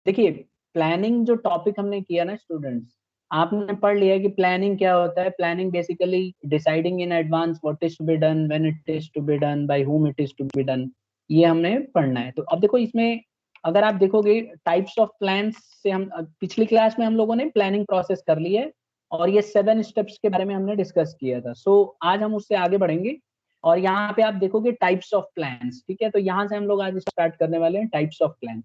देखिए प्लानिंग जो टॉपिक हमने किया ना स्टूडेंट्स, आपने पढ़ लिया कि प्लानिंग क्या होता है। Planning basically deciding in advance what is to be done, when it is to be done, by whom it is to be done, ये हमने पढ़ना है। तो अब देखो इसमें अगर आप देखोगे टाइप्स ऑफ प्लान्स से हम पिछली क्लास में हम लोगों ने प्लानिंग प्रोसेस कर ली है और ये 7 स्टेप्स के बारे में हमने डिस्कस किया था। सो आज हम उससे आगे बढ़ेंगे और यहाँ पे आप देखोगे टाइप्स ऑफ प्लान्स। ठीक है, तो यहाँ से हम लोग आज स्टार्ट करने वाले हैं टाइप्स ऑफ प्लान।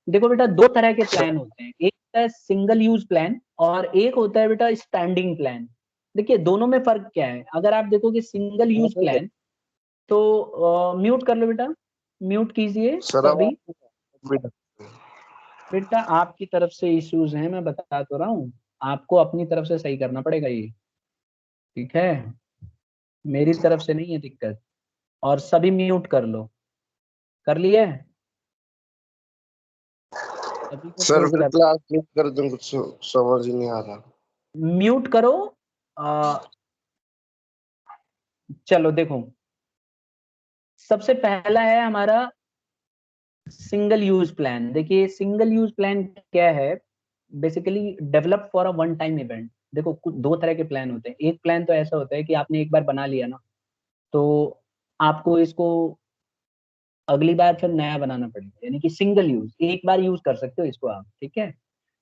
देखो बेटा दो तरह के प्लान होते हैं, एक होता है सिंगल यूज प्लान और एक होता है बेटा स्टैंडिंग प्लान। देखिए दोनों में फर्क क्या है। अगर आप देखोगे सिंगल यूज प्लान तो म्यूट कर लो बेटा, म्यूट कीजिए सर सभी। अब बेटा आपकी तरफ से इश्यूज हैं, मैं बता तो रहा हूँ, आपको अपनी तरफ से सही करना पड़ेगा ये। ठीक है, मेरी तरफ से नहीं है दिक्कत। और सभी म्यूट कर लो, कर लिए सभी को सर म्यूट फिर कर, क्लास म्यूट कर दूं, कुछ समझ ही नहीं आ रहा। म्यूट करो। आ, चलो देखो, सबसे पहला है हमारा सिंगल यूज प्लान। देखिए सिंगल यूज प्लान क्या है, basically develop for a one time event. देखो कुछ दो तरह के प्लान होते हैं। एक प्लान तो ऐसा होता है कि आपने एक बार बना लिया ना, तो आपको इसको अगली बार फिर नया बनाना पड़ेगा, यानी कि सिंगल यूज, एक बार यूज कर सकते हो इसको आप। ठीक है,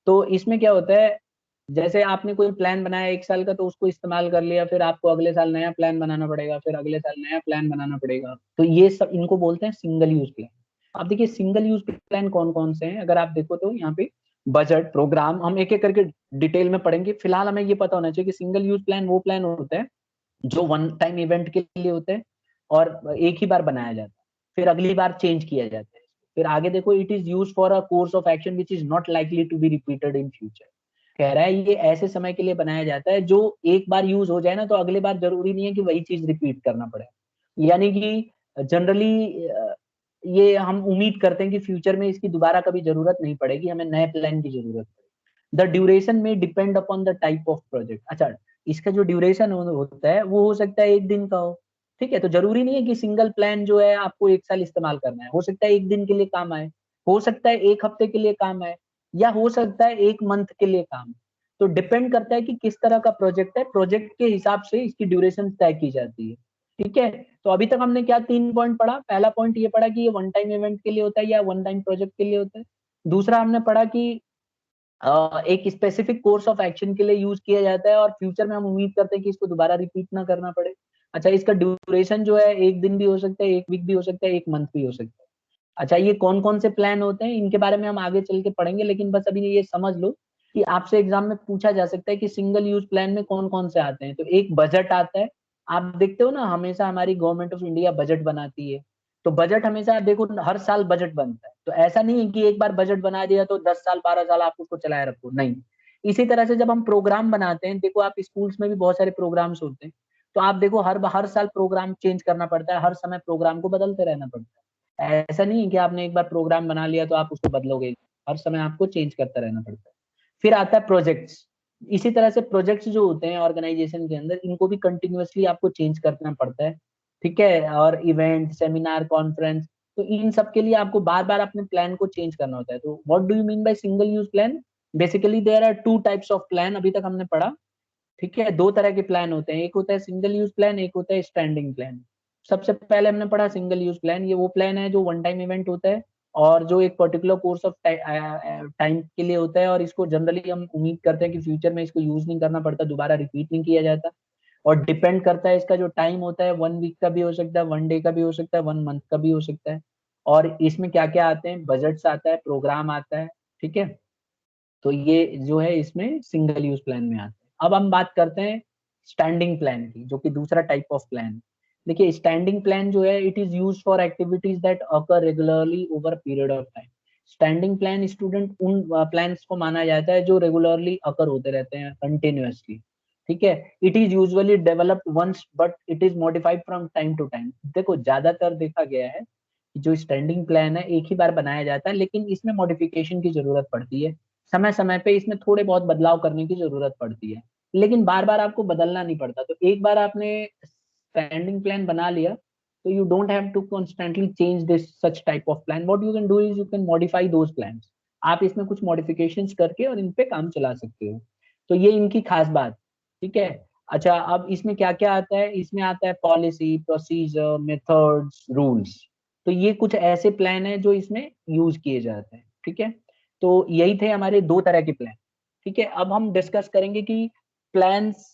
तो इसमें क्या होता है, जैसे आपने कोई प्लान बनाया 1 साल का, तो उसको इस्तेमाल कर लिया, फिर आपको अगले साल नया प्लान बनाना पड़ेगा, फिर अगले साल नया प्लान बनाना पड़ेगा। तो ये सब इनको बोलते हैं सिंगल यूज प्लान। अब देखिए सिंगल यूज प्लान कौन कौन से हैं, अगर आप देखो तो यहाँ पे बजट, प्रोग्राम, हम एक एक करके डिटेल में पढ़ेंगे। फिलहाल हमें ये पता होना चाहिए कि सिंगल यूज प्लान वो प्लान होता है जो वन टाइम इवेंट के लिए होते हैं और एक ही बार बनाया जाता है, फिर अगली बार चेंज किया जाता है। फिर आगे देखो, it is use for a course of action which is not likely to be repeated in future. कह रहा है ये ऐसे समय के लिए बनाया जाता है जो एक बार यूज हो जाए ना, तो अगले बार जरूरी नहीं है कि वही चीज रिपीट करना पड़े। यानी कि जनरली ये हम उम्मीद करते हैं कि फ्यूचर में इसकी दोबारा कभी जरूरत नहीं पड़ेगी, हमें नए प्लान की जरूरत पड़ेगी। द ड्यूरेशन में depend upon the type of project. अच्छा, इसका जो ड्यूरेशन होता है वो हो सकता है 1 दिन का हो। ठीक है, तो जरूरी नहीं है कि सिंगल प्लान जो है आपको 1 साल इस्तेमाल करना है। हो सकता है 1 दिन के लिए काम आए, हो सकता है 1 हफ्ते के लिए काम आए, या हो सकता है 1 मंथ के लिए काम। तो डिपेंड करता है कि किस तरह का प्रोजेक्ट है, प्रोजेक्ट के हिसाब से इसकी ड्यूरेशन तय की जाती है। ठीक है, तो अभी तक हमने क्या 3 पॉइंट पढ़ा। पहला पॉइंट ये पढ़ा कि ये वन टाइम इवेंट के लिए होता है या वन टाइम प्रोजेक्ट के लिए होता है। दूसरा हमने पढ़ा कि एक स्पेसिफिक कोर्स ऑफ एक्शन के लिए यूज किया जाता है और फ्यूचर में हम उम्मीद करते हैं कि इसको दोबारा रिपीट ना करना पड़े। अच्छा, इसका ड्यूरेशन जो है 1 दिन भी हो सकता है, 1 वीक भी हो सकता है, 1 मंथ भी हो सकता है। अच्छा, ये कौन कौन से प्लान होते हैं इनके बारे में हम आगे चल के पढ़ेंगे, लेकिन बस अभी ये समझ लो कि आपसे एग्जाम में पूछा जा सकता है कि सिंगल यूज प्लान में कौन कौन से आते हैं। तो एक बजट आता है। आप देखते हो ना, हमेशा हमारी गवर्नमेंट ऑफ इंडिया बजट बनाती है। तो बजट हमेशा देखो हर साल बजट बनता है, तो ऐसा नहीं है कि एक बार बजट बना दिया तो 10 साल 12 साल आप उसको चलाए रखो, नहीं। इसी तरह से जब हम प्रोग्राम बनाते हैं, देखो आप स्कूल्स में भी बहुत सारे प्रोग्राम्स होते हैं, तो आप देखो हर हर साल प्रोग्राम चेंज करना पड़ता है, हर समय प्रोग्राम को बदलते रहना पड़ता है। ऐसा नहीं है कि आपने एक बार प्रोग्राम बना लिया तो आप उसको बदलोगे, हर समय आपको चेंज करता रहना पड़ता है। फिर आता है प्रोजेक्ट्स। इसी तरह से प्रोजेक्ट्स जो होते हैं ऑर्गेनाइजेशन के अंदर, इनको भी कंटिन्यूअसली आपको चेंज करना पड़ता है। ठीक है, और इवेंट, सेमिनार, कॉन्फ्रेंस, तो इन सब के लिए आपको बार बार अपने प्लान को चेंज करना होता है। तो what do you mean by single use plan? Basically there are 2 types of plan, अभी तक हमने पढ़ा। ठीक है, दो तरह के प्लान होते हैं, एक होता है सिंगल यूज प्लान, एक होता है स्टैंडिंग प्लान। सबसे पहले हमने पढ़ा सिंगल यूज प्लान। ये वो प्लान है जो वन टाइम इवेंट होता है और जो एक पर्टिकुलर कोर्स ऑफ टाइम के लिए होता है, और इसको जनरली हम उम्मीद करते हैं कि फ्यूचर में इसको यूज नहीं करना पड़ता, दोबारा रिपीट नहीं किया जाता। और डिपेंड करता है, इसका जो टाइम होता है 1 वीक का भी हो सकता है, 1 डे का भी हो सकता है, 1 मंथ का भी हो सकता है। और इसमें क्या क्या आते हैं, बजट्स आता है, प्रोग्राम आता है। ठीक है, तो ये जो है इसमें सिंगल यूज प्लान में आते हैं। अब हम बात करते हैं स्टैंडिंग प्लान की, जो कि दूसरा टाइप ऑफ प्लान है। देखिए स्टैंडिंग प्लान जो है, it is use for activities that occur regularly over period of time. Standing plan student उन प्लान्स को माना जाता है जो रेगुलरली अकर होते रहते हैं कंटिन्यूअसली। ठीक है, it is usually developed once but it is modified from time to time. देखो ज्यादातर देखा गया है कि जो स्टैंडिंग प्लान है एक ही बार बनाया जाता है, लेकिन इसमें मॉडिफिकेशन की जरूरत पड़ती है। समय समय पे इसमें थोड़े बहुत बदलाव करने की जरूरत पड़ती है, लेकिन बार बार आपको बदलना नहीं पड़ता। तो एक बार आपने स्टैंडिंग प्लान बना लिया, तो you don't have to constantly change this such type of plan. What you can do is you can modify those plans. आप इसमें कुछ मॉडिफिकेशंस करके और इन पे काम चला सकते हो। तो ये इनकी खास बात, ठीक है। अच्छा, अब इसमें क्या क्या आता है, इसमें आता है पॉलिसी, प्रोसीजर, मेथड्स, रूल्स। तो ये कुछ ऐसे प्लान है जो इसमें यूज किए जाते हैं, ठीक है। तो यही थे हमारे दो तरह के प्लान, ठीक है। अब हम डिस्कस करेंगे कि प्लान्स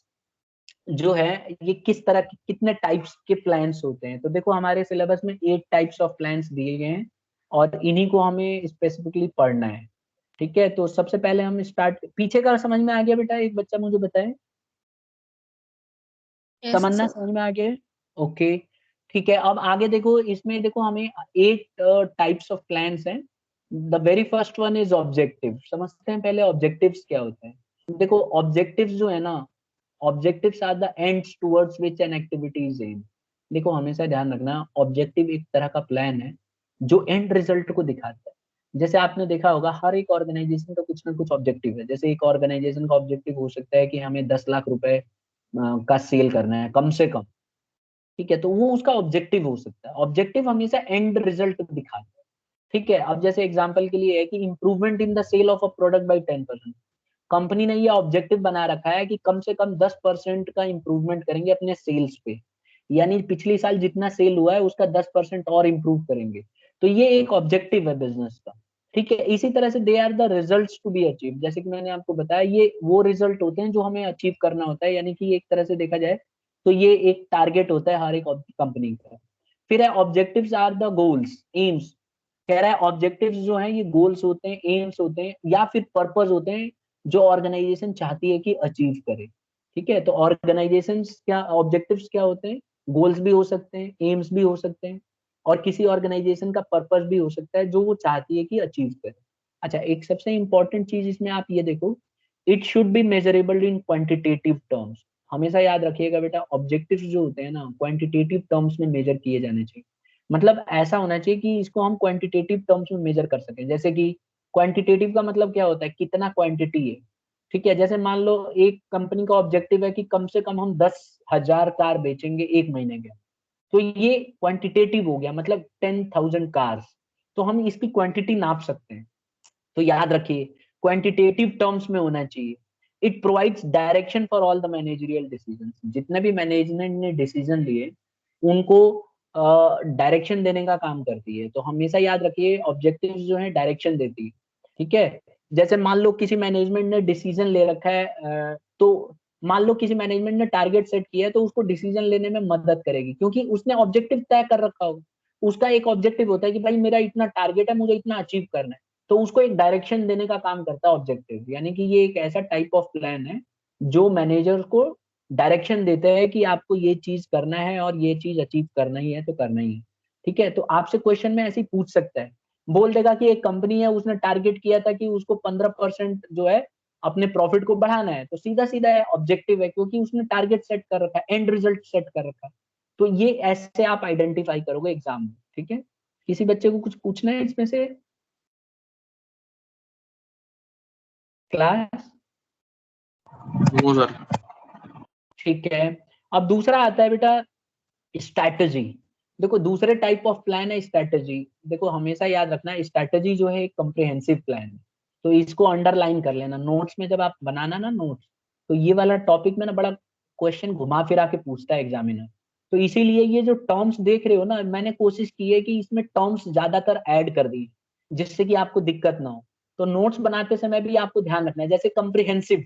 जो है ये किस तरह के, कितने टाइप्स के प्लान्स होते हैं। तो देखो हमारे सिलेबस में 8 टाइप्स ऑफ प्लान्स दिए गए हैं और इन्हीं को हमें स्पेसिफिकली पढ़ना है, ठीक है। तो सबसे पहले हम स्टार्ट, पीछे का समझ में आ गया बेटा? एक बच्चा मुझे बताए। यस तमन्ना सर। समझ में आ गया? ओके, ठीक है। अब आगे देखो, इसमें देखो हमें 8 टाइप्स ऑफ प्लान्स हैं। The very first one is objective. समझते हैं पहले ऑब्जेक्टिव्स क्या होते हैं। देखो ऑब्जेक्टिव्स जो है ना, objectives are the ends towards which an activity is aim. देखो हमेशा ध्यान रखना, ऑब्जेक्टिव एक तरह का प्लान है जो एंड रिजल्ट को दिखाता है। जैसे आपने देखा होगा हर एक ऑर्गेनाइजेशन का कुछ ना कुछ ऑब्जेक्टिव है। जैसे एक ऑर्गेनाइजेशन का ऑब्जेक्टिव हो सकता है कि हमें 10 लाख रुपए का सेल करना है कम से कम, ठीक है। तो वो उसका ऑब्जेक्टिव हो सकता है। ऑब्जेक्टिव हमेशा एंड रिजल्ट दिखाता है, ठीक है। अब जैसे एग्जांपल के लिए है कि improvement in the sale of a product by 10%। Company ने ये ऑब्जेक्टिव बना रखा है कि कम से कम 10% का इंप्रूवमेंट करेंगे अपने सेल्स पे, यानी पिछले साल जितना सेल हुआ है उसका 10% और इंप्रूव करेंगे। तो ये एक ऑब्जेक्टिव है बिजनेस का, ठीक है। इसी तरह से they are the results to be achieve. जैसे कि मैंने आपको बताया, ये वो रिजल्ट होते हैं जो हमें अचीव करना होता है, यानी कि एक तरह से देखा जाए तो ये एक टारगेट होता है हर एक कंपनी का। फिर है objectives are the goals, aims. कह रहा है ऑब्जेक्टिव्स जो हैं ये गोल्स होते हैं, एम्स होते हैं या फिर पर्पस होते हैं जो ऑर्गेनाइजेशन चाहती है कि अचीव करे, ठीक है। तो ऑर्गेनाइजेशन क्या, ऑब्जेक्टिव्स क्या होते हैं? गोल्स भी हो सकते हैं, एम्स भी हो सकते हैं, और किसी ऑर्गेनाइजेशन का पर्पस भी हो सकता है जो वो चाहती है कि अचीव करे। अच्छा, एक सबसे इंपॉर्टेंट चीज इसमें आप ये देखो, it should be measurable in quantitative terms. हमेशा याद रखिएगा बेटा, ऑब्जेक्टिव्स जो होते हैं ना क्वांटिटेटिव टर्म्स में मेजर किए जाने चाहिए। मतलब ऐसा होना चाहिए कि इसको हम क्वांटिटेटिव टर्म्स में मेजर कर सकें। जैसे कि क्वांटिटेटिव का मतलब क्या होता है, कितना क्वांटिटी है, ठीक है। जैसे मान लो एक कंपनी का ऑब्जेक्टिव है कि कम से कम हम 10,000 कार बेचेंगे एक महीने के, तो ये क्वांटिटेटिव हो गया, मतलब 10,000 कार्स। तो हम इसकी क्वांटिटी नाप सकते हैं। तो याद रखिए क्वांटिटेटिव टर्म्स में होना चाहिए। It provides direction for all the managerial decision. जितने भी मैनेजमेंट ने डिसीजन लिए उनको डायरेक्शन देने का काम करती है। तो हमेशा याद रखिए ऑब्जेक्टिव जो है डायरेक्शन देती है, ठीक है। जैसे मान लो किसी मैनेजमेंट ने डिसीजन ले रखा है, तो मान लो किसी मैनेजमेंट ने टारगेट सेट किया है तो उसको डिसीजन लेने में मदद करेगी, क्योंकि उसने ऑब्जेक्टिव तय कर रखा होगा। उसका एक ऑब्जेक्टिव होता है कि भाई मेरा इतना टारगेट है, मुझे इतना अचीव करना है। तो उसको एक डायरेक्शन देने का काम करता है ऑब्जेक्टिव। यानी कि ये एक ऐसा टाइप ऑफ प्लान है जो मैनेजर को डायरेक्शन देते हैं कि आपको ये चीज करना है और ये चीज अचीव करना ही है तो करना ही है, ठीक है। तो आपसे क्वेश्चन में ऐसे ही पूछ सकता है, बोल देगा कि एक कंपनी है उसने टारगेट किया था कि उसको 15% जो है अपने प्रॉफिट को बढ़ाना है, तो सीधा सीधा है ऑब्जेक्टिव है, क्योंकि उसने टारगेट सेट कर रखा है, एंड रिजल्ट सेट कर रखा है। तो ये ऐसे आप आइडेंटिफाई करोगे एग्जाम में, ठीक है। किसी बच्चे को कुछ पूछना है इसमें से? क्लास, वो सर। ठीक है। अब दूसरा आता है बेटा स्ट्रैटेजी। देखो दूसरे टाइप ऑफ प्लान है स्ट्रैटेजी। देखो हमेशा याद रखना स्ट्रैटेजी जो है एक कॉम्प्रिहेंसिव प्लान है। तो इसको अंडरलाइन कर लेना नोट्स में, जब आप बनाना ना नोट्स, तो ये वाला टॉपिक में ना बड़ा क्वेश्चन घुमा फिरा के पूछता है एग्जामिनर। तो इसीलिए ये जो टर्म्स देख रहे हो ना, मैंने कोशिश की है कि इसमें टर्म्स ज्यादातर ऐड कर दी जिससे कि आपको दिक्कत ना हो। तो नोट्स बनाते समय भी आपको ध्यान रखना है। जैसे कम्प्रिहेंसिव,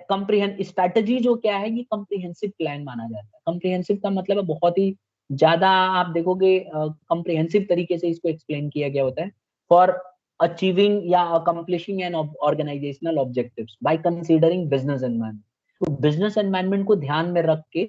कम्प्रिहेंस स्ट्रैटेजी जो क्या है, ये कम्प्रिहेंसिव प्लान माना जाता है। कम्प्रिहेंसिव का मतलब है बहुत ही ज्यादा, आप देखोगे कम्प्रिहेंसिव तरीके से इसको एक्सप्लेन किया गया होता है। फॉर अचीविंग या accomplishing an organisational objectives by considering business environment. तो बिजनेस एनवायरनमेंट को ध्यान में रख के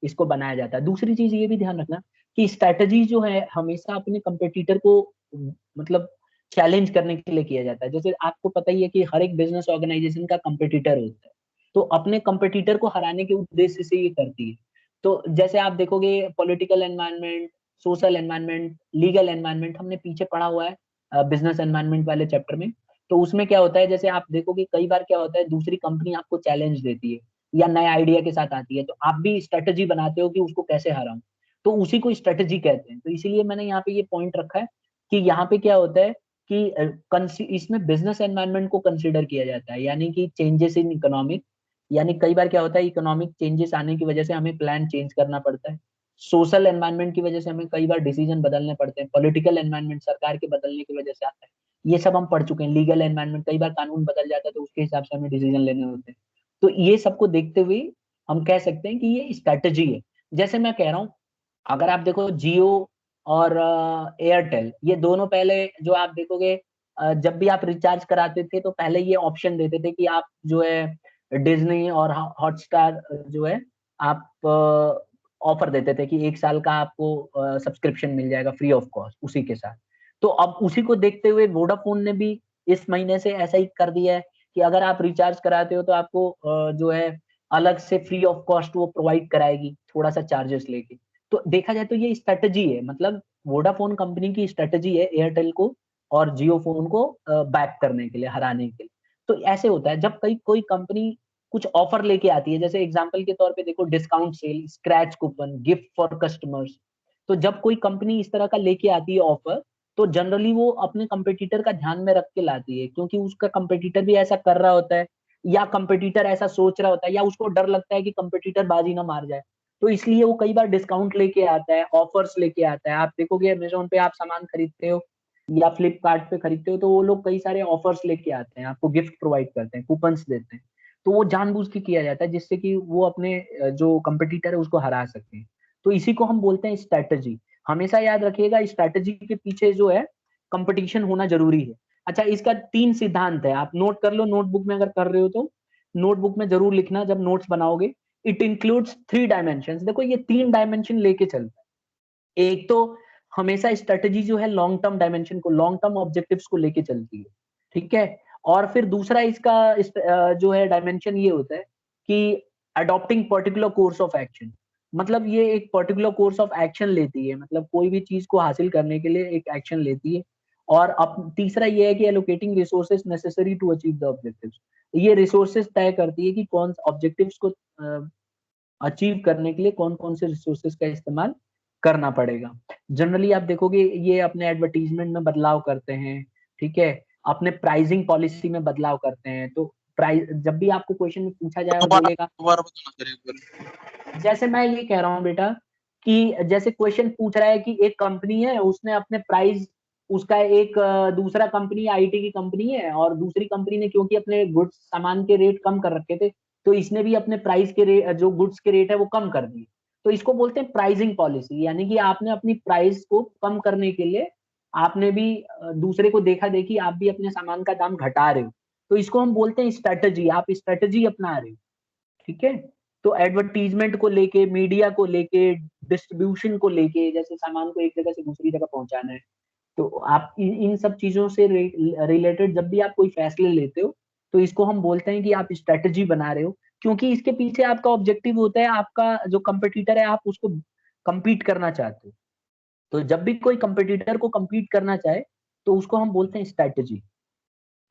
इसको बनाया जाता है। दूसरी चीज ये भी ध्यान रखना कि स्ट्रैटेजी जो है हमेशा अपने कंपेटिटर को मतलब चैलेंज करने के लिए किया जाता है। जैसे आपको पता ही है कि हर एक बिजनेस ऑर्गेनाइजेशन का कंपेटिटर होता है, तो अपने कंपेटिटर को हराने के उद्देश्य से ये करती है। तो जैसे आप देखोगे political environment, social environment, legal environment हमने पीछे पढ़ा हुआ है बिजनेस एनवायरनमेंट वाले चैप्टर में। तो उसमें क्या होता है, जैसे आप देखोगे कई बार क्या होता है, दूसरी कंपनी आपको चैलेंज देती है या नए आइडिया के साथ आती है, तो आप भी स्ट्रेटेजी बनाते हो कि उसको कैसे हराऊं। तो उसी को स्ट्रेटेजी कहते हैं। तो इसीलिए मैंने यहाँ पे ये पॉइंट रखा है कि यहाँ पे क्या होता है कि इसमें बिजनेस एनवायरनमेंट को कंसिडर किया जाता है, यानी कि चेंजेस इन इकोनॉमिक, यानी कई बार क्या होता है इकोनॉमिक चेंजेस आने की वजह से हमें प्लान चेंज करना पड़ता है, सोशल एनवायरनमेंट की वजह से हमें कई बार डिसीजन बदलने पड़ते हैं, पॉलिटिकल एनवायरनमेंट सरकार के बदलने की वजह से आता है, ये सब हम पढ़ चुके हैं, लीगल एनवायरनमेंट कई बार कानून बदल जाता है तो उसके हिसाब से हमें डिसीजन लेने होते हैं। तो ये सबको देखते हुए हम कह सकते हैं कि ये स्ट्रेटजी है। जैसे मैं कह रहा हूँ, अगर आप देखो जियो और एयरटेल, ये दोनों पहले जो आप देखोगे जब भी आप रिचार्ज कराते थे तो पहले ये ऑप्शन देते थे कि आप जो है डिज्नी और हॉटस्टार जो है आप ऑफर देते थे कि 1 साल का आपको सब्सक्रिप्शन मिल जाएगा फ्री ऑफ कॉस्ट उसी के साथ। तो अब उसी को देखते हुए वोडाफोन ने भी इस महीने से ऐसा ही कर दिया है कि अगर आप रिचार्ज कराते हो तो आपको जो है अलग से फ्री ऑफ कॉस्ट वो प्रोवाइड कराएगी, थोड़ा सा चार्जेस लेके। तो देखा जाए तो ये स्ट्रेटजी है, मतलब वोडाफोन कंपनी की स्ट्रेटजी है एयरटेल को और जियो फोन को बैक करने के लिए, हराने के लिए। तो ऐसे होता है जब कोई कंपनी कुछ ऑफर लेके आती है, जैसे एग्जांपल के तौर पे देखो discount sale, scratch coupon, gift for customers. तो जब कोई कंपनी इस तरह का लेके आती है ऑफर, तो जनरली वो अपने कंपटीटर का ध्यान में रख के लाती है, क्योंकि उसका कंपटीटर भी ऐसा कर रहा होता है या कंपटीटर ऐसा सोच रहा होता है या उसको डर लगता है कि कंपटीटर बाजी ना मार जाए। तो इसलिए वो कई बार डिस्काउंट लेके आता है, ऑफर्स लेके आता है। आप देखोगे अमेजोन पे आप सामान खरीदते हो या फ्लिपकार्ट पे खरीदते हो तो वो लोग कई सारे ऑफर्स लेके आते हैं, आपको गिफ्ट प्रोवाइड करते हैं, कूपन्स देते हैं। तो वो जानबूझ के किया जाता है जिससे कि वो अपने जो कंपटीटर है उसको हरा सके। तो इसी को हम बोलते हैं स्ट्रैटेजी। हमेशा याद रखिएगा स्ट्रैटेजी के पीछे जो है कंपटीशन होना जरूरी है। अच्छा, इसका 3 सिद्धांत है, आप नोट कर लो नोटबुक में, अगर कर रहे हो तो नोटबुक में जरूर लिखना जब नोट्स बनाओगे। It includes 3 dimension. देखो ये 3 डायमेंशन लेके चलता है। एक तो हमेशा स्ट्रेटजी जो है लॉन्ग टर्म डायमेंशन को, लॉन्ग टर्म ऑब्जेक्टिव्स को लेके चलती है, ठीक है। और फिर दूसरा इसका जो है डायमेंशन ये होता है कि adopting particular course of action, मतलब ये एक पर्टिकुलर कोर्स ऑफ एक्शन लेती है, मतलब कोई भी चीज को हासिल करने के लिए एक एक्शन लेती है। और अब तीसरा ये है कि allocating resources necessary to achieve the objectives, ये रिसोर्सेज तय करती है कि कौन ऑब्जेक्टिव्स को अचीव करने के लिए कौन कौन से रिसोर्सेज का इस्तेमाल करना पड़ेगा। जनरली आप देखोगे ये अपने एडवर्टीजमेंट में बदलाव करते हैं, ठीक है, अपने प्राइसिंग पॉलिसी में बदलाव करते हैं। तो प्राइस जब भी आपको क्वेश्चन में पूछा जाए और बोलेगा, दोबारा बताना सर एक बार। जैसे मैं ये कह रहा हूँ बेटा कि जैसे क्वेश्चन पूछ रहा है कि एक कंपनी है उसने अपने प्राइस, उसका एक दूसरा कंपनी आईटी की कंपनी है और दूसरी कंपनी ने क्योंकि अपने गुड्स सामान के रेट कम कर रखे थे तो इसने भी अपने प्राइस के रेट, जो गुड्स के रेट है वो कम कर दिए। तो इसको बोलते हैं प्राइसिंग पॉलिसी, यानी कि आपने अपनी प्राइस को कम करने के लिए आपने भी दूसरे को देखा देखी आप भी अपने सामान का दाम घटा रहे हो। तो इसको हम बोलते हैं स्ट्रेटजी, आप स्ट्रेटजी अपना रहे हो, ठीक है। तो एडवर्टीजमेंट को लेके, मीडिया को लेके, डिस्ट्रीब्यूशन को लेके, जैसे सामान को एक जगह से दूसरी जगह पहुंचाना है, तो आप इन सब चीजों से रिलेटेड जब भी आप कोई फैसले लेते हो तो इसको हम बोलते हैं कि आप स्ट्रेटजी बना रहे हो, क्योंकि इसके पीछे आपका ऑब्जेक्टिव होता है, आपका जो कंपटीटर है आप उसको compete करना चाहते हो। तो जब भी कोई कंपटीटर को compete करना चाहे तो उसको हम बोलते हैं स्ट्रेटजी।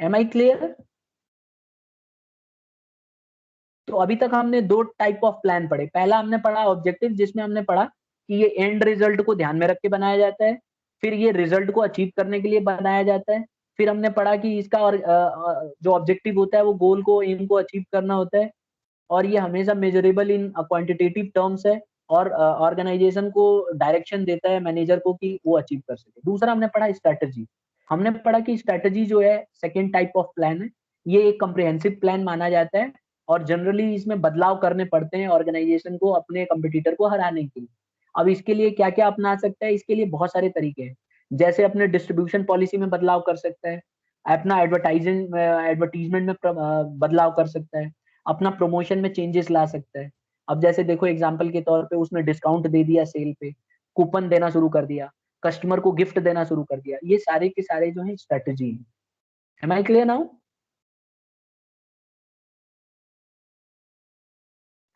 M I clear? तो अभी तक हमने 2 टाइप ऑफ प्लान पढ़े। पहला हमने पढ़ा ऑब्जेक्टिव, जिसमें हमने पढ़ा कि ये एंड रिजल्ट को ध्यान में रख के बनाया जाता है, फिर ये रिजल्ट को अचीव करने के लिए बनाया जाता है, फिर हमने पढ़ा कि इसका और जो ऑब्जेक्टिव होता है वो गोल को, एम को अचीव करना होता है, और ये हमेशा मेजरेबल इन क्वांटिटेटिव टर्म्स है और ऑर्गेनाइजेशन को डायरेक्शन देता है मैनेजर को कि वो अचीव कर सके। दूसरा हमने पढ़ा स्ट्रेटजी। हमने पढ़ा कि स्ट्रेटजी जो है सेकेंड टाइप ऑफ प्लान है, ये एक कम्प्रिहेंसिव प्लान माना जाता है और जनरली इसमें बदलाव करने पड़ते हैं ऑर्गेनाइजेशन को अपने कंपटीटर को हराने के लिए। अब इसके लिए क्या क्या अपना सकता है, इसके लिए बहुत सारे तरीके हैं। जैसे अपने डिस्ट्रीब्यूशन पॉलिसी में बदलाव कर सकता है, अपना एडवर्टीजमेंट में बदलाव कर सकता है, अपना प्रमोशन में चेंजेस ला सकता है। अब जैसे देखो एग्जांपल के तौर पे उसने डिस्काउंट दे दिया सेल पे, कूपन देना शुरू कर दिया, कस्टमर को गिफ्ट देना शुरू कर दिया, ये सारे के सारे जो है स्ट्रेटजी है। Am I clear now?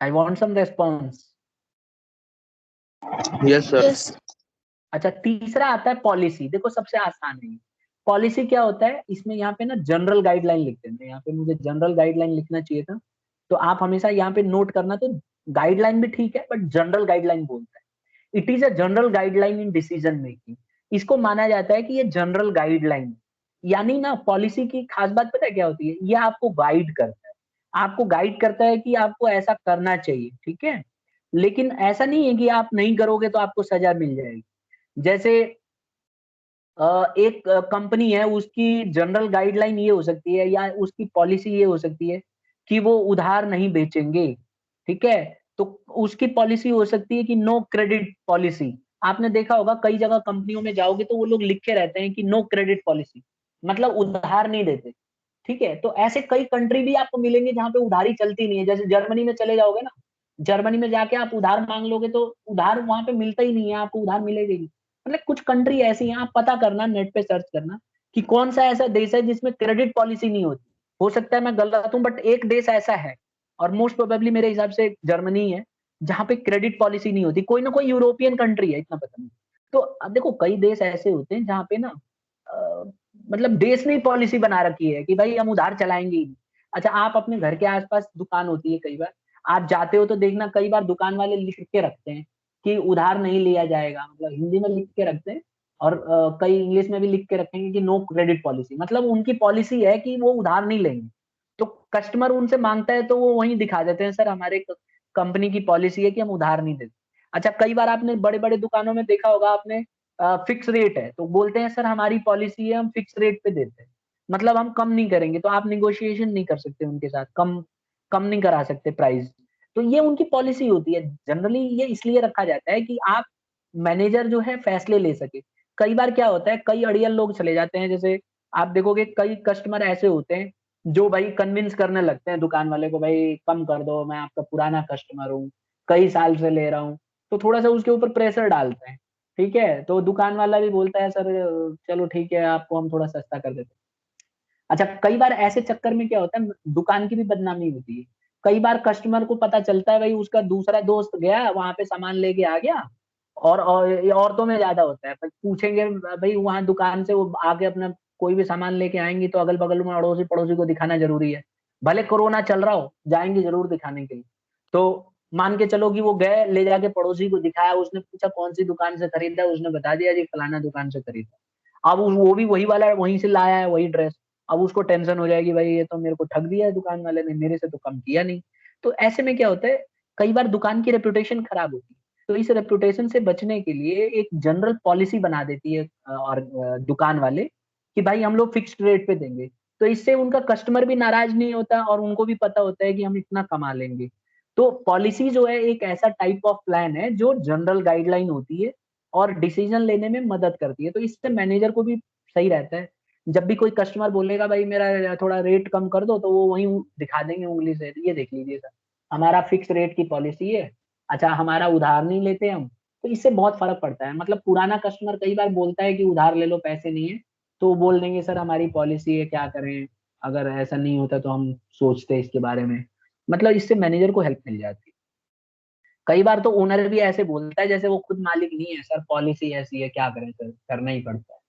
I want some response. Yes sir. Yes. अच्छा, तीसरा आता है पॉलिसी। देखो सबसे आसान है। पॉलिसी क्या होता है, इसमें यहाँ पे ना जनरल गाइडलाइन लिखते हैं, यहाँ पे मुझे जनरल गाइडलाइन लिखना चाहिए था, तो आप हमेशा यहाँ पे नोट करना। तो गाइडलाइन भी ठीक है बट जनरल गाइडलाइन बोलता है। It is a general guideline in decision making. इसको माना जाता है कि ये जनरल गाइडलाइन, यानी ना पॉलिसी की खास बात पता है क्या होती है, ये आपको गाइड करता है, आपको गाइड करता है कि आपको ऐसा करना चाहिए, ठीक है। लेकिन ऐसा नहीं है कि आप नहीं करोगे तो आपको सजा मिल जाएगी। जैसे एक कंपनी है, उसकी जनरल गाइडलाइन ये हो सकती है या उसकी पॉलिसी ये हो सकती है कि वो उधार नहीं बेचेंगे, ठीक है। तो उसकी पॉलिसी हो सकती है कि नो क्रेडिट पॉलिसी। आपने देखा होगा कई जगह कंपनियों में जाओगे तो वो लोग लिख के रहते हैं कि नो क्रेडिट पॉलिसी, मतलब उधार नहीं देते, ठीक है। तो ऐसे कई कंट्री भी आपको मिलेंगे जहां पे उधारी चलती नहीं है। जैसे जर्मनी में चले जाओगे ना, जर्मनी में जाके आप उधार मांग लोगे तो उधार वहां पे मिलता ही नहीं है, आपको उधार मिलेगा ही नहीं। मतलब कुछ कंट्री ऐसी हैं, आप पता करना, नेट पे सर्च करना कि कौन सा ऐसा देश है जिसमें क्रेडिट पॉलिसी नहीं होती। हो सकता है मैं गलत हूं, बट एक देश ऐसा है, और मोस्ट प्रोबेबली मेरे हिसाब से जर्मनी है, जहां पे क्रेडिट पॉलिसी नहीं होती। कोई ना कोई यूरोपियन कंट्री है, इतना पता नहीं। तो अब देखो कई देश ऐसे होते हैं जहाँ पे ना अ, मतलब देश ने पॉलिसी बना रखी है कि भाई हम उधार चलाएंगे ही नहीं। अच्छा, आप अपने घर के आसपास दुकान होती है, कई बार आप जाते हो तो देखना कई बार दुकान वाले लिख के रखते हैं कि उधार नहीं लिया जाएगा, मतलब हिंदी में लिख के रखते हैं, और कई इंग्लिश में भी लिख के रखेंगे कि नो क्रेडिट पॉलिसी, मतलब उनकी पॉलिसी है कि वो उधार नहीं लेंगे। तो कस्टमर उनसे मांगता है तो वो वहीं दिखा देते हैं, सर हमारे कंपनी की पॉलिसी है कि हम उधार नहीं देते। अच्छा, कई बार आपने बड़े बड़े दुकानों में देखा होगा आपने, फिक्स रेट है तो बोलते हैं सर हमारी पॉलिसी है हम फिक्स रेट पे देते हैं, मतलब हम कम नहीं करेंगे। तो आप निगोशिएशन नहीं कर सकते उनके साथ, कम कम नहीं करा सकते प्राइस। तो ये उनकी पॉलिसी होती है। जनरली ये इसलिए रखा जाता है कि आप मैनेजर जो है फैसले ले सके। कई बार क्या होता है, कई अड़ियल लोग चले जाते हैं, जैसे आप देखोगे कई कस्टमर ऐसे होते हैं जो भाई कन्विंस करने लगते हैं दुकान वाले को, भाई कम कर दो, मैं आपका पुराना कस्टमर हूँ, कई साल से ले रहा हूँ। तो थोड़ा सा उसके ऊपर प्रेशर डालते हैं, ठीक है। तो दुकान वाला भी बोलता है सर चलो ठीक है, आपको हम थोड़ा सस्ता कर देते हैं। अच्छा, कई बार ऐसे चक्कर में क्या होता है, दुकान की भी बदनामी होती है। कई बार कस्टमर को पता चलता है भाई उसका दूसरा दोस्त गया वहां पे सामान लेके आ गया, और ये औरतों में ज्यादा होता है, पर पूछेंगे भाई वहां दुकान से वो आके अपना कोई भी सामान लेके आएंगी तो अगल बगल में अड़ोसी पड़ोसी को दिखाना जरूरी है, भले कोरोना चल रहा हो जाएंगे जरूर दिखाने के लिए। तो मान के चलो कि वो गए, ले जाके पड़ोसी को दिखाया, उसने पूछा कौन सी दुकान से खरीदा, उसने बता दिया जी फलाना दुकान से खरीदा। अब वो भी वही वाला वहीं से लाया है वही ड्रेस। अब उसको टेंशन हो जाएगी, भाई ये तो मेरे को ठग दिया है दुकान वाले ने, मेरे से तो कम किया नहीं। तो ऐसे में क्या होता है, कई बार दुकान की रेपुटेशन खराब होती है। तो इस रेपुटेशन से बचने के लिए एक जनरल पॉलिसी बना देती है और दुकान वाले कि भाई हम लोग फिक्स्ड रेट पे देंगे। तो इससे उनका कस्टमर भी नाराज नहीं होता और उनको भी पता होता है कि हम इतना कमा लेंगे। तो पॉलिसी जो है एक ऐसा टाइप ऑफ प्लान है जो जनरल गाइडलाइन होती है और डिसीजन लेने में मदद करती है। तो इससे मैनेजर को भी सही रहता है। जब भी कोई कस्टमर बोलेगा भाई मेरा थोड़ा रेट कम कर दो, तो वो वहीं दिखा देंगे उंगली से, ये देख लीजिए सर हमारा फिक्स रेट की पॉलिसी है। अच्छा, हमारा उधार नहीं लेते हम। तो इससे बहुत फर्क पड़ता है। मतलब पुराना कस्टमर कई बार बोलता है कि उधार ले लो पैसे नहीं है, तो वो बोल देंगे सर हमारी पॉलिसी है क्या करें, अगर ऐसा नहीं होता तो हम सोचते हैं इसके बारे में। मतलब इससे मैनेजर को हेल्प मिल जाती है। कई बार तो ओनर भी ऐसे बोलता है जैसे वो खुद मालिक नहीं है, सर पॉलिसी ऐसी है क्या करें सर, करना ही पड़ता है।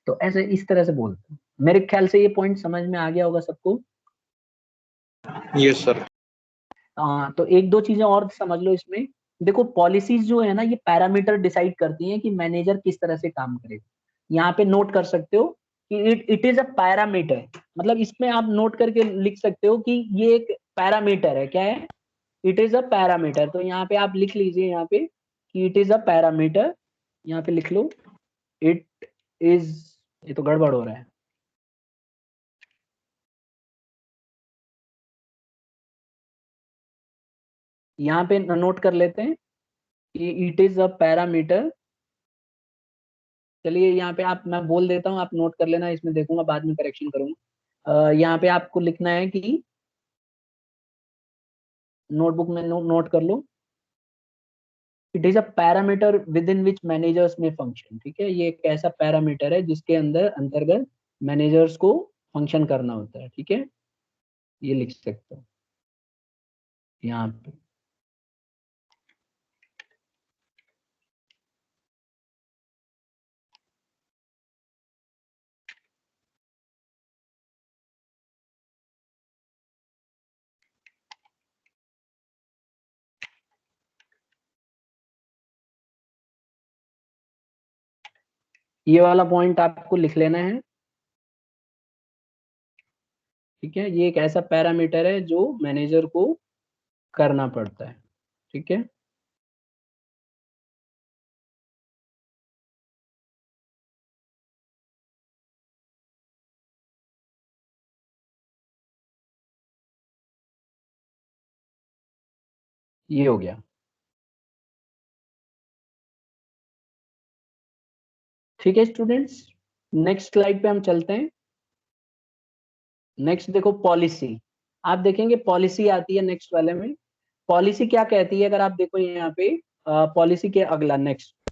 तो ऐसे इस तरह से बोलते हैं। मेरे ख्याल से ये पॉइंट समझ में आ गया होगा सबको। Yes sir. तो एक दो चीजें और समझ लो इसमें। देखो पॉलिसीज जो है ना, ये पैरामीटर डिसाइड करती हैं कि मैनेजर किस तरह से काम करेगा। यहाँ पे नोट कर सकते हो कि इट इज अ पैरामीटर, मतलब इसमें आप नोट करके लिख सकते हो कि ये एक पैरामीटर है। क्या है? It is a parameter. तो यहाँ पे आप लिख लीजिए यहाँ पे कि इट इज अ पैरामीटर। यहाँ पे लिख लो इट इज, ये तो गड़बड़ हो रहा है। यहाँ पे नोट कर लेते हैं कि इट इज अ पैरामीटर। चलिए यहाँ पे आप, मैं बोल देता हूँ, आप नोट कर लेना, इसमें देखूंगा बाद में करेक्शन करूंगा। यहाँ पे आपको लिखना है कि नोटबुक में नोट कर लो, it is a parameter within which managers में फंक्शन। ठीक है, ये एक ऐसा पैरामीटर है जिसके अंदर अंतर्गत मैनेजर्स को फंक्शन करना होता है। ठीक है, ये लिख सकते हो यहाँ पे। ये वाला पॉइंट आपको लिख लेना है। ठीक है, ये एक ऐसा पैरामीटर है जो मैनेजर को करना पड़ता है। ठीक है, ये हो गया। ठीक है स्टूडेंट्स, नेक्स्ट स्लाइड पे हम चलते हैं। नेक्स्ट देखो पॉलिसी, आप देखेंगे पॉलिसी आती है नेक्स्ट वाले में। पॉलिसी क्या कहती है, अगर आप देखो यहाँ पे पॉलिसी के अगला नेक्स्ट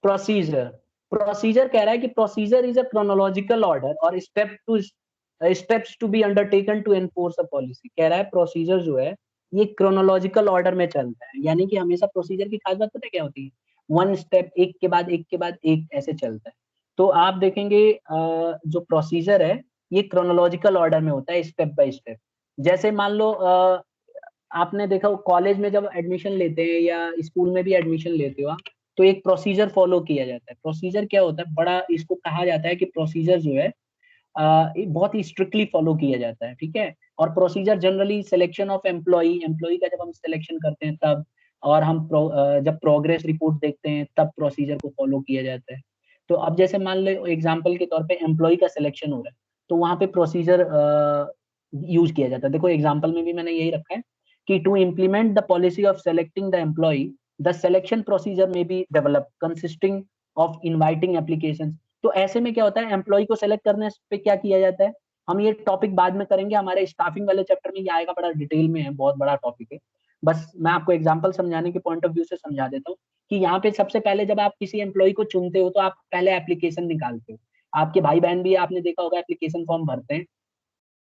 प्रोसीजर। प्रोसीजर कह रहा है कि procedure is a chronological order और steps to be undertaken to enforce a policy. कह रहा है प्रोसीजर जो है ये क्रोनोलॉजिकल ऑर्डर में चलता है, यानी कि हमेशा प्रोसीजर की खास बात पता है क्या होती है, वन स्टेप एक के बाद एक के बाद एक ऐसे चलता है। तो आप देखेंगे जो प्रोसीजर है ये क्रोनोलॉजिकल ऑर्डर में होता है, स्टेप बाय स्टेप। जैसे मान लो आपने देखा कॉलेज में जब एडमिशन लेते हैं या स्कूल में भी एडमिशन लेते हो आप, तो एक प्रोसीजर फॉलो किया जाता है। प्रोसीजर क्या होता है, बड़ा इसको कहा जाता है कि प्रोसीजर जो है ये बहुत ही स्ट्रिक्टली फॉलो किया जाता है। ठीक है, और procedure generally selection of employee, employee का जब हम सिलेक्शन करते हैं तब, और हम जब प्रोग्रेस रिपोर्ट देखते हैं तब प्रोसीजर को फॉलो किया जाता है। तो अब जैसे मान लो एग्जाम्पल के तौर पे एम्प्लॉय का सिलेक्शन हो रहा है, तो वहां पे प्रोसीजर यूज किया जाता है। देखो एग्जाम्पल में भी मैंने यही रखा है कि to implement the policy of selecting the employ, the selection procedure में be develop consisting of inviting application. तो ऐसे में क्या होता है, एम्प्लॉय को सेलेक्ट करने पे क्या किया जाता है, हम ये टॉपिक बाद में करेंगे, हमारे स्टाफिंग वाले चैप्टर में ये आएगा, बड़ा डिटेल में है, बहुत बड़ा टॉपिक है। बस मैं आपको एग्जांपल समझाने के पॉइंट ऑफ व्यू से समझा देता हूँ कि यहाँ पे सबसे पहले जब आप किसी एम्प्लॉय को चुनते हो तो आप पहले एप्लीकेशन निकालते हो। आपके भाई बहन भी आपने देखा होगा एप्लीकेशन फॉर्म भरते हैं।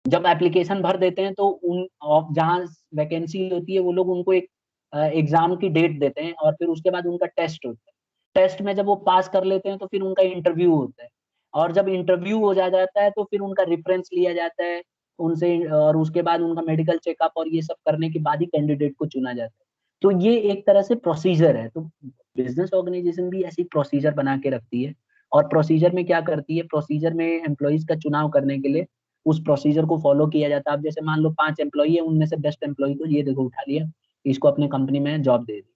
जब एप्लीकेशन भर देते हैं तो उन जहाँ वैकेंसी होती है वो लोग उनको एक एग्जाम की डेट देते हैं और फिर उसके बाद उनका टेस्ट होता है। टेस्ट में जब वो पास कर लेते हैं तो फिर उनका इंटरव्यू होता है, और जब इंटरव्यू हो जाता है तो फिर उनका रेफरेंस लिया जाता है उनसे, और उसके बाद उनका मेडिकल चेकअप और ये सब करने के बाद ही कैंडिडेट को चुना जाता है। तो ये एक तरह से प्रोसीजर है। तो बिजनेस ऑर्गेनाइजेशन भी ऐसी प्रोसीजर बना के रखती है, और प्रोसीजर में क्या करती है, प्रोसीजर में एम्प्लॉयज का चुनाव करने के लिए उस प्रोसीजर को फॉलो किया जाता है। अब जैसे मान लो 5 एम्प्लॉई है, उनमें से बेस्ट एम्प्लॉई को ये देखो उठा लिया, इसको अपने कंपनी में जॉब दे दी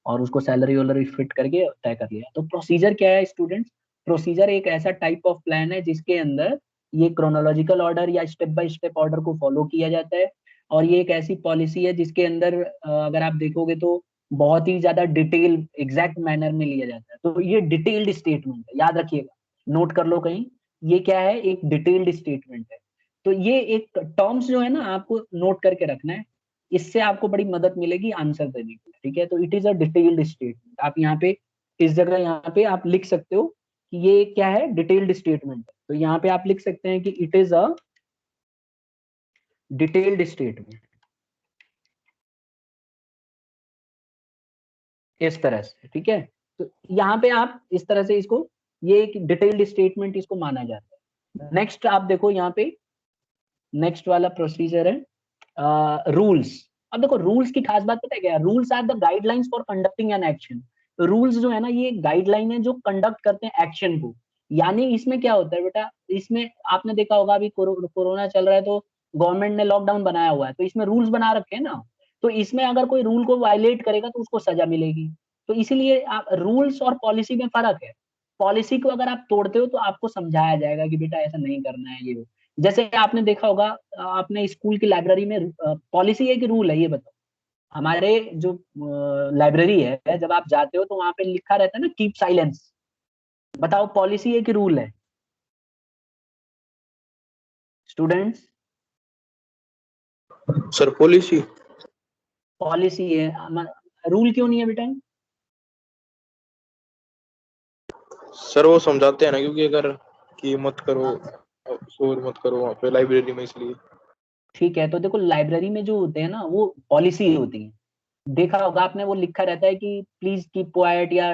और उसको सैलरी वैलरी फिट करके तय कर लिया। तो प्रोसीजर क्या है स्टूडेंट्स, प्रोसीजर एक ऐसा टाइप ऑफ प्लान है जिसके अंदर ये क्रोनोलॉजिकल ऑर्डर या स्टेप बाय स्टेप ऑर्डर को फॉलो किया जाता है। और ये एक ऐसी पॉलिसी है जिसके अंदर अगर आप देखोगे तो बहुत ही ज्यादा डिटेल एग्जैक्ट मैनर में लिया जाता है। तो ये डिटेल्ड स्टेटमेंट है, याद रखिएगा, नोट कर लो कहीं, ये क्या है, एक डिटेल्ड स्टेटमेंट है। तो ये एक टर्म्स जो है ना आपको नोट करके रखना है, इससे आपको बड़ी मदद मिलेगी आंसर देने के लिए। ठीक है, तो it is a detailed statement. आप यहाँ पे इस जगह यहाँ पे आप लिख सकते हो कि ये क्या है, डिटेल्ड स्टेटमेंट है। तो यहाँ पे आप लिख सकते हैं कि it is a detailed statement, इस तरह से। ठीक है, तो यहाँ पे आप इस तरह से इसको, ये एक डिटेल्ड स्टेटमेंट इसको माना जाता है। नेक्स्ट आप देखो यहाँ पे, नेक्स्ट वाला प्रोसीजर है रूल्स। अब देखो रूल्स की खास बात पता है क्या, rules are the guidelines for conducting an action. Rules जो है ना ये गाइडलाइन है जो कंडक्ट करते हैं एक्शन को। यानी इसमें क्या होता है बेटा, इसमें आपने देखा होगा अभी कोरोना चल रहा है तो गवर्नमेंट ने लॉकडाउन बनाया हुआ है, तो इसमें रूल्स बना रखे हैं ना। तो इसमें अगर कोई रूल को वायलेट करेगा तो उसको सजा मिलेगी। तो इसीलिए रूल्स और पॉलिसी में फर्क है। पॉलिसी को अगर आप तोड़ते हो तो आपको समझाया जाएगा कि बेटा ऐसा नहीं करना है, ये जैसे आपने देखा होगा आपने स्कूल की लाइब्रेरी में पॉलिसी है कि रूल है, ये बताओ। हमारे जो लाइब्रेरी है जब आप जाते हो तो वहां पे लिखा रहता है ना कीप साइलेंस। बताओ पॉलिसी है कि रूल है स्टूडेंट्स? Sir policy. पॉलिसी है, रूल क्यों नहीं है बेटा? सर वो समझाते हैं ना, क्योंकि अगर कि मत करो, शोर मत करो वहाँ पे लाइब्रेरी में, इसलिए। ठीक है, तो देखो लाइब्रेरी में जो होते हैं ना वो पॉलिसी होती है। देखा होगा आपने, वो लिखा रहता है कि प्लीज कीप क्वाइट, या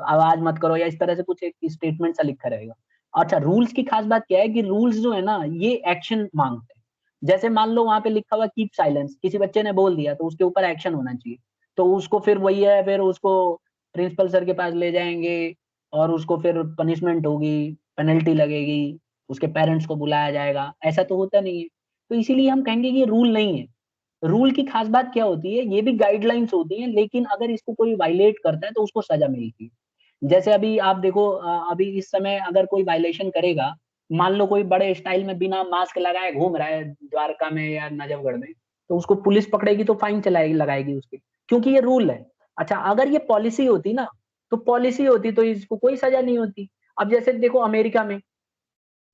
आवाज मत करो, या इस तरह से कुछ एक स्टेटमेंट सा लिखा रहेगा। अच्छा, रूल्स की खास बात क्या है कि रूल्स जो है ना ये एक्शन मांगते हैं। जैसे मान लो वहां पे लिखा हुआ कीप साइलेंस, किसी बच्चे ने बोल दिया तो उसके ऊपर एक्शन होना चाहिए। तो उसको फिर वही है, फिर उसको प्रिंसिपल सर के पास ले जाएंगे और उसको फिर पनिशमेंट होगी, पेनल्टी लगेगी, उसके पेरेंट्स को बुलाया जाएगा, ऐसा तो होता नहीं है। तो इसीलिए हम कहेंगे कि ये रूल नहीं है। रूल की खास बात क्या होती है, ये भी गाइडलाइंस होती हैं, लेकिन अगर इसको कोई वायलेट करता है तो उसको सजा मिलती है। जैसे अभी आप देखो, अभी इस समय अगर कोई वायलेशन करेगा, मान लो कोई बड़े स्टाइल में बिना मास्क लगाए घूम रहा है द्वारका में या नजफगढ़ में, तो उसको पुलिस पकड़ेगी तो फाइन चलाएगी, लगाएगी उसके, क्योंकि ये रूल है। अच्छा, अगर ये पॉलिसी होती ना, तो पॉलिसी होती तो इसको कोई सजा नहीं होती। अब जैसे देखो अमेरिका में,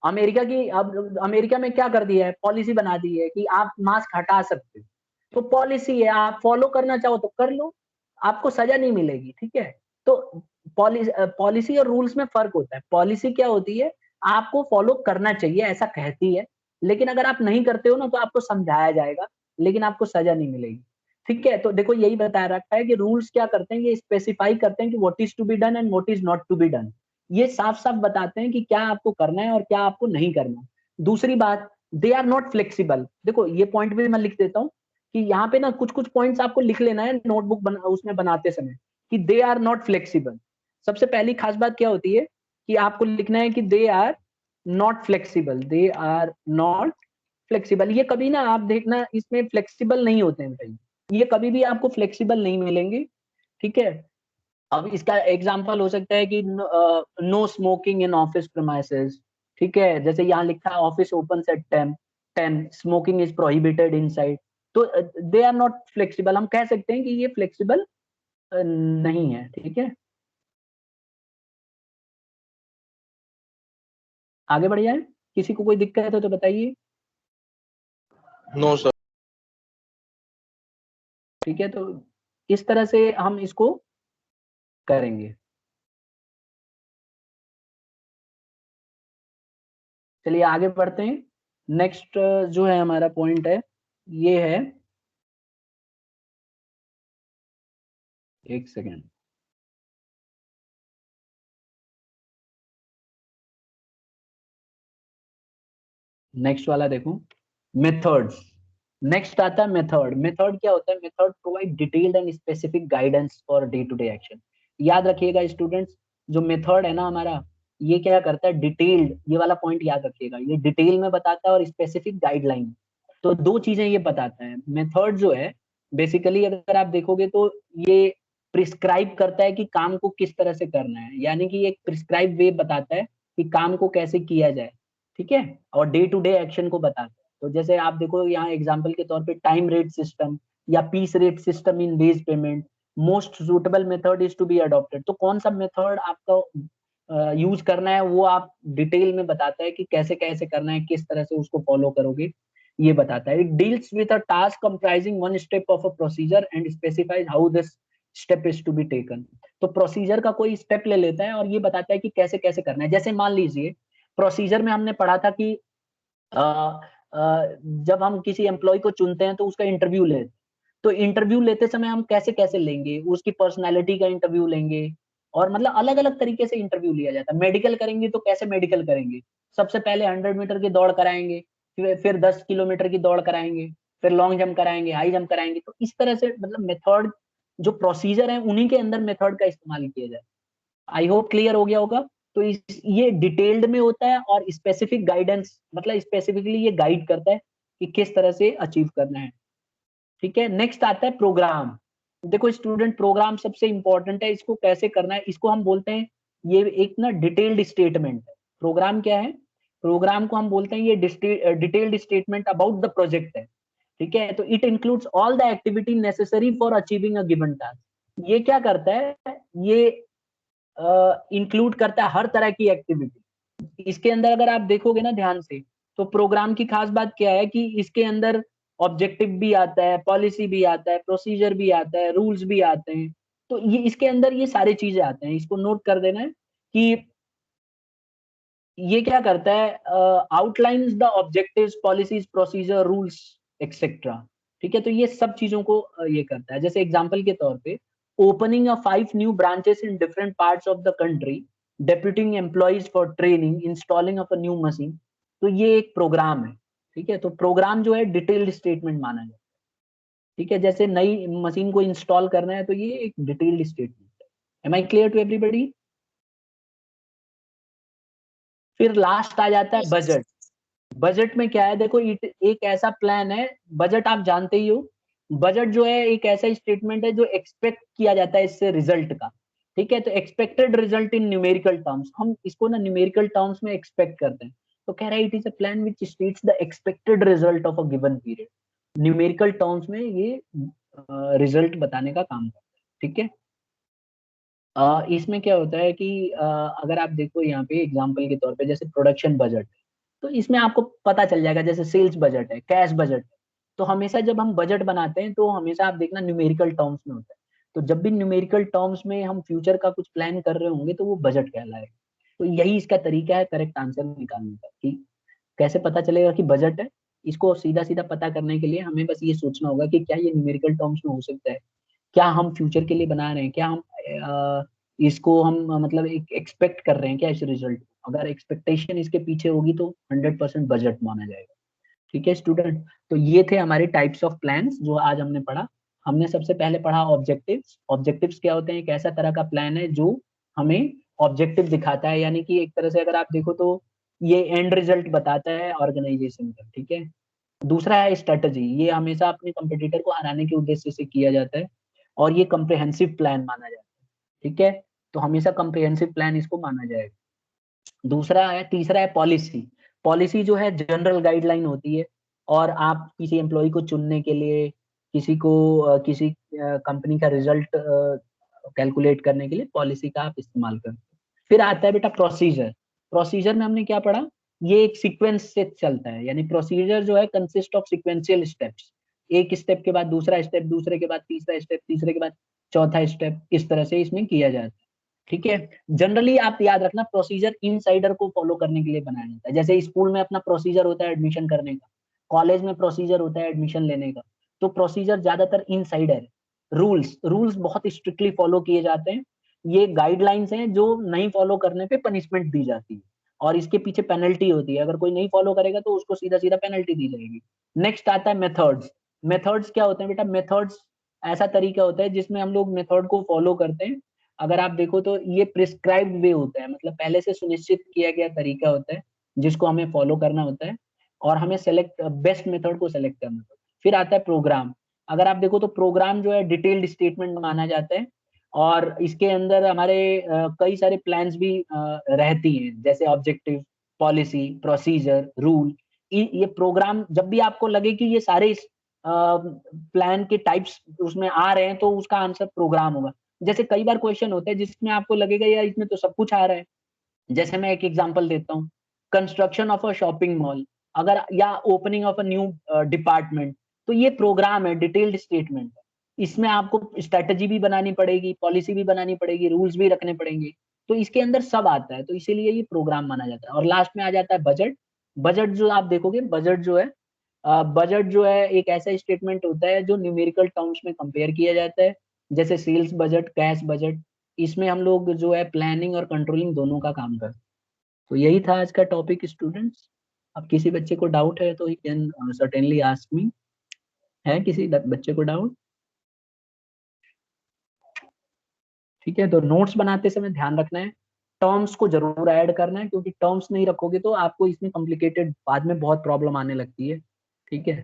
अब अमेरिका में क्या कर दिया है, पॉलिसी बना दी है कि आप मास्क हटा सकते हो। तो पॉलिसी है, आप फॉलो करना चाहो तो कर लो, आपको सजा नहीं मिलेगी, ठीक है। तो पॉलिसी और रूल्स में फर्क होता है। पॉलिसी क्या होती है, आपको फॉलो करना चाहिए ऐसा कहती है, लेकिन अगर आप नहीं करते हो ना तो आपको समझाया जाएगा, लेकिन आपको सजा नहीं मिलेगी, ठीक है। तो देखो यही बताया रखा है कि रूल्स क्या करते हैं, ये स्पेसिफाई करते हैं कि what is to be done and what is not to be done. ये साफ साफ बताते हैं कि क्या आपको करना है और क्या आपको नहीं करना। दूसरी बात, दे आर नॉट फ्लेक्सिबल। देखो ये पॉइंट भी मैं लिख देता हूँ कि यहाँ पे ना कुछ कुछ पॉइंट्स आपको लिख लेना है नोटबुक उसमें बनाते समय, कि दे आर नॉट फ्लेक्सिबल। सबसे पहली खास बात क्या होती है कि आपको लिखना है कि they are not flexible, they are not flexible. ये कभी ना आप देखना इसमें फ्लेक्सिबल नहीं होते हैं भाई, ये कभी भी आपको फ्लेक्सिबल नहीं मिलेंगे, ठीक है। अब इसका एग्जांपल हो सकता है कि no smoking in office premises, ठीक है। जैसे यहाँ लिखा है office open at 10, smoking is prohibited inside. तो दे आर नॉट फ्लेक्सिबल, हम कह सकते हैं कि ये फ्लेक्सिबल नहीं है, ठीक है। आगे बढ़ जाए, किसी को कोई दिक्कत है तो बताइए। No sir. ठीक है, तो इस तरह से हम इसको करेंगे। चलिए आगे बढ़ते हैं। नेक्स्ट जो है हमारा पॉइंट है, ये है, एक सेकेंड, नेक्स्ट वाला देखो, मेथड्स। नेक्स्ट आता है मेथड। मेथड क्या होता है, method provide detailed and specific guidance for day to day action. याद रखिएगा स्टूडेंट्स, जो मेथड है ना हमारा, ये क्या करता है, डिटेल्ड, ये वाला पॉइंट याद रखिएगा, ये डिटेल में बताता है और स्पेसिफिक गाइडलाइन। तो दो चीजें ये बताता है। मेथड जो है बेसिकली अगर आप देखोगे तो ये प्रिस्क्राइब करता है कि काम को किस तरह से करना है, यानी कि एक प्रिस्क्राइब वे बताता है कि काम को कैसे किया जाए, ठीक है। और डे टू डे एक्शन को बताता है। तो जैसे आप देखो यहाँ एग्जांपल के तौर पे टाइम रेट सिस्टम या piece rate system in days payment, most suitable method is to be adopted. तो कौन सा मेथड आपका यूज करना है वो आप डिटेल में बताता है कि कैसे कैसे करना है, किस तरह से उसको फॉलो करोगे, ये बताता है। It deals with a task comprising one step of a procedure and specifies how this step is to be taken. तो प्रोसीजर का कोई स्टेप ले लेता है और ये बताता है कि कैसे कैसे करना है। जैसे मान लीजिए प्रोसीजर में हमने पढ़ा था कि अ, जब हम किसी एम्प्लॉय को चुनते हैं तो उसका इंटरव्यू ले, तो इंटरव्यू लेते समय हम कैसे कैसे लेंगे, उसकी पर्सनैलिटी का इंटरव्यू लेंगे, और मतलब अलग अलग तरीके से इंटरव्यू लिया जाता है। मेडिकल करेंगे तो कैसे मेडिकल करेंगे, सबसे पहले 100 मीटर की दौड़ कराएंगे, फिर 10 किलोमीटर की दौड़ कराएंगे, फिर लॉन्ग जंप कराएंगे, हाई जंप कराएंगे। तो इस तरह से मतलब मेथड, जो प्रोसीजर है उन्हीं के अंदर मेथड का इस्तेमाल किया जाए। आई होप क्लियर हो गया होगा। तो ये डिटेल्ड में होता है और स्पेसिफिक गाइडेंस, मतलब स्पेसिफिकली ये गाइड करता है कि किस तरह से अचीव करना है, ठीक है। नेक्स्ट आता है प्रोग्राम। देखो स्टूडेंट, प्रोग्राम सबसे इंपॉर्टेंट है, इसको कैसे करना है इसको हम बोलते हैं, ये एक ना डिटेल्ड स्टेटमेंट है। प्रोग्राम क्या है, प्रोग्राम को हम बोलते हैं ये detailed statement about the project है, ठीक है। तो it includes all the activity necessary for achieving a given task. ये क्या करता है, ये इंक्लूड करता है हर तरह की एक्टिविटी। इसके अंदर अगर आप देखोगे ना ध्यान से, तो प्रोग्राम की खास बात क्या है कि इसके अंदर ऑब्जेक्टिव भी आता है, पॉलिसी भी आता है, प्रोसीजर भी आता है, रूल्स भी आते हैं। तो ये इसके अंदर ये सारी चीजें आते हैं, इसको नोट कर देना है कि ये क्या करता है, outlines the objectives, policies, procedure, rules etcetera, ठीक है। तो ये सब चीजों को ये करता है। जैसे एग्जांपल के तौर पे, opening a 5 new branches in different parts of the country, deputing employees for training, installing of a new machine. तो ये एक प्रोग्राम है, ठीक है। तो प्रोग्राम जो है डिटेल्ड स्टेटमेंट माना जाता है, ठीक है। जैसे नई मशीन को इंस्टॉल करना है तो ये एक डिटेल्ड स्टेटमेंट है। Am I clear to everybody? फिर लास्ट आ जाता है बजट। बजट में क्या है, देखो एक ऐसा प्लान है, बजट आप जानते ही हो, बजट जो है एक ऐसा स्टेटमेंट है जो एक्सपेक्ट किया जाता है इससे रिजल्ट का। ठीक है, तो expected result in numerical terms, हम इसको ना न्यूमेरिकल टर्म्स में एक्सपेक्ट करते हैं। तो कह रहा है it is a plan which states the expected result of a given period. Numerical terms में ये रिजल्ट बताने का काम करता है। ठीक है, इसमें क्या होता है कि अगर आप देखो यहाँ पे एग्जांपल के तौर पे, जैसे प्रोडक्शन बजट, तो इसमें आपको पता चल जाएगा, जैसे सेल्स बजट है, कैश बजट है। तो हमेशा जब हम बजट बनाते हैं तो हमेशा आप देखना न्यूमेरिकल टर्म्स में होता है। तो जब भी न्यूमेरिकल टर्म्स में हम फ्यूचर का कुछ प्लान कर रहे होंगे तो वो बजट कहलाएगा। तो यही इसका तरीका है करेक्ट आंसर निकालने का, कि कैसे पता चलेगा कि बजट है। इसको सीधा सीधा पता करने के लिए हमें बस ये सोचना होगा कि क्या ये न्यूमेरिकल टर्म्स में हो सकता है, क्या हम फ्यूचर के लिए बना रहे हैं, क्या हम इसको हम मतलब एक एक्सपेक्ट कर रहे हैं क्या इस रिजल्ट। अगर एक्सपेक्टेशन इसके पीछे होगी तो 100% बजट माना जाएगा। ठीक है स्टूडेंट, तो ये थे हमारे टाइप्स ऑफ प्लान्स जो आज हमने पढ़ा। हमने सबसे पहले पढ़ा ऑब्जेक्टिव्स। ऑब्जेक्टिव्स क्या होते हैं, एक ऐसा तरह का प्लान है जो हमें ऑब्जेक्टिव दिखाता है, यानी कि एक तरह से अगर आप देखो तो ये एंड रिजल्ट बताता है ऑर्गेनाइजेशन का। ठीक है, दूसरा है स्ट्रेटजी, ये हमेशा अपने कंपटीटर को हराने के उद्देश्य से किया जाता है, और ये कम्प्रिहेंसिव प्लान माना जाता है। ठीक है, तो हमेशा कम्प्रिहेंसिव प्लान इसको माना जाएगा। दूसरा है, तीसरा है पॉलिसी। पॉलिसी जो है जनरल गाइडलाइन होती है, और आप किसी एम्प्लॉय को चुनने के लिए, किसी को किसी कंपनी का रिजल्ट कैलकुलेट करने के लिए पॉलिसी का आप इस्तेमाल करते हैं। फिर आता है बेटा प्रोसीजर। प्रोसीजर में हमने क्या पढ़ा, ये एक सीक्वेंस से चलता है, यानी प्रोसीजर जो है कंसिस्ट ऑफ सीक्वेंशियल स्टेप्स। एक स्टेप के बाद दूसरा स्टेप, दूसरे के बाद तीसरा स्टेप, तीसरे के बाद चौथा स्टेप, इस तरह से इसमें किया जाता है। ठीक है, जनरली आप याद रखना प्रोसीजर इनसाइडर को फॉलो करने के लिए बनाया जाता है। जैसे स्कूल में अपना प्रोसीजर होता है एडमिशन करने का, कॉलेज में प्रोसीजर होता है एडमिशन लेने का। तो प्रोसीजर ज्यादातर इनसाइडर है। रूल्स रूल्स बहुत स्ट्रिक्टली फॉलो किए जाते हैं। ये गाइडलाइंस हैं जो नहीं फॉलो करने पे पनिशमेंट दी जाती है, और इसके पीछे पेनल्टी होती है। अगर कोई नहीं फॉलो करेगा तो उसको सीधा सीधा पेनल्टी दी जाएगी। नेक्स्ट आता है मेथड्स। मेथड्स क्या होते हैं बेटा, मेथड्स ऐसा तरीका होता है जिसमें हम लोग मेथड को फॉलो करते हैं। अगर आप देखो तो ये प्रिस्क्राइब्ड वे होता है, मतलब पहले से सुनिश्चित किया गया तरीका होता है जिसको हमें फॉलो करना होता है, और हमें सेलेक्ट बेस्ट मेथड को सेलेक्ट करना होता है। फिर आता है प्रोग्राम। अगर आप देखो तो प्रोग्राम जो है डिटेल्ड स्टेटमेंट माना जाता है, और इसके अंदर हमारे कई सारे प्लान्स भी रहती हैं, जैसे ऑब्जेक्टिव, पॉलिसी, प्रोसीजर, रूल। ये प्रोग्राम जब भी आपको लगे कि ये सारे प्लान के टाइप्स उसमें आ रहे हैं तो उसका आंसर प्रोग्राम होगा। जैसे कई बार क्वेश्चन होते हैं जिसमें आपको लगेगा यार इसमें तो सब कुछ आ रहा है। जैसे मैं एक एग्जांपल देता हूँ, construction of a shopping mall, अगर या opening of a new department, तो ये प्रोग्राम है, डिटेल्ड स्टेटमेंट है। इसमें आपको स्ट्रेटजी भी बनानी पड़ेगी, पॉलिसी भी बनानी पड़ेगी, रूल्स भी रखने पड़ेंगे। तो इसके अंदर सब आता है, तो इसीलिए ये प्रोग्राम माना जाता है। और लास्ट में आ जाता है बजट। बजट जो आप देखोगे, बजट जो है बजट जो है एक ऐसा स्टेटमेंट होता है जो न्यूमेरिकल टर्म्स में कंपेयर किया जाता है, जैसे सेल्स बजट, कैश बजट। इसमें हम लोग जो है प्लानिंग और कंट्रोलिंग दोनों का काम करते हैं। तो यही था आज का टॉपिक स्टूडेंट्स। अब किसी बच्चे को डाउट है तो he can certainly ask me. है किसी बच्चे को डाउट? ठीक है, तो नोट्स बनाते समय ध्यान रखना है, टर्म्स को जरूर ऐड करना है, क्योंकि टर्म्स नहीं रखोगे तो आपको इसमें कॉम्प्लिकेटेड बाद में बहुत प्रॉब्लम आने लगती है। ठीक है,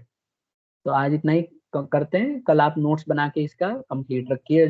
तो आज इतना ही करते हैं, कल आप नोट्स बना के इसका कंप्लीट रखिए।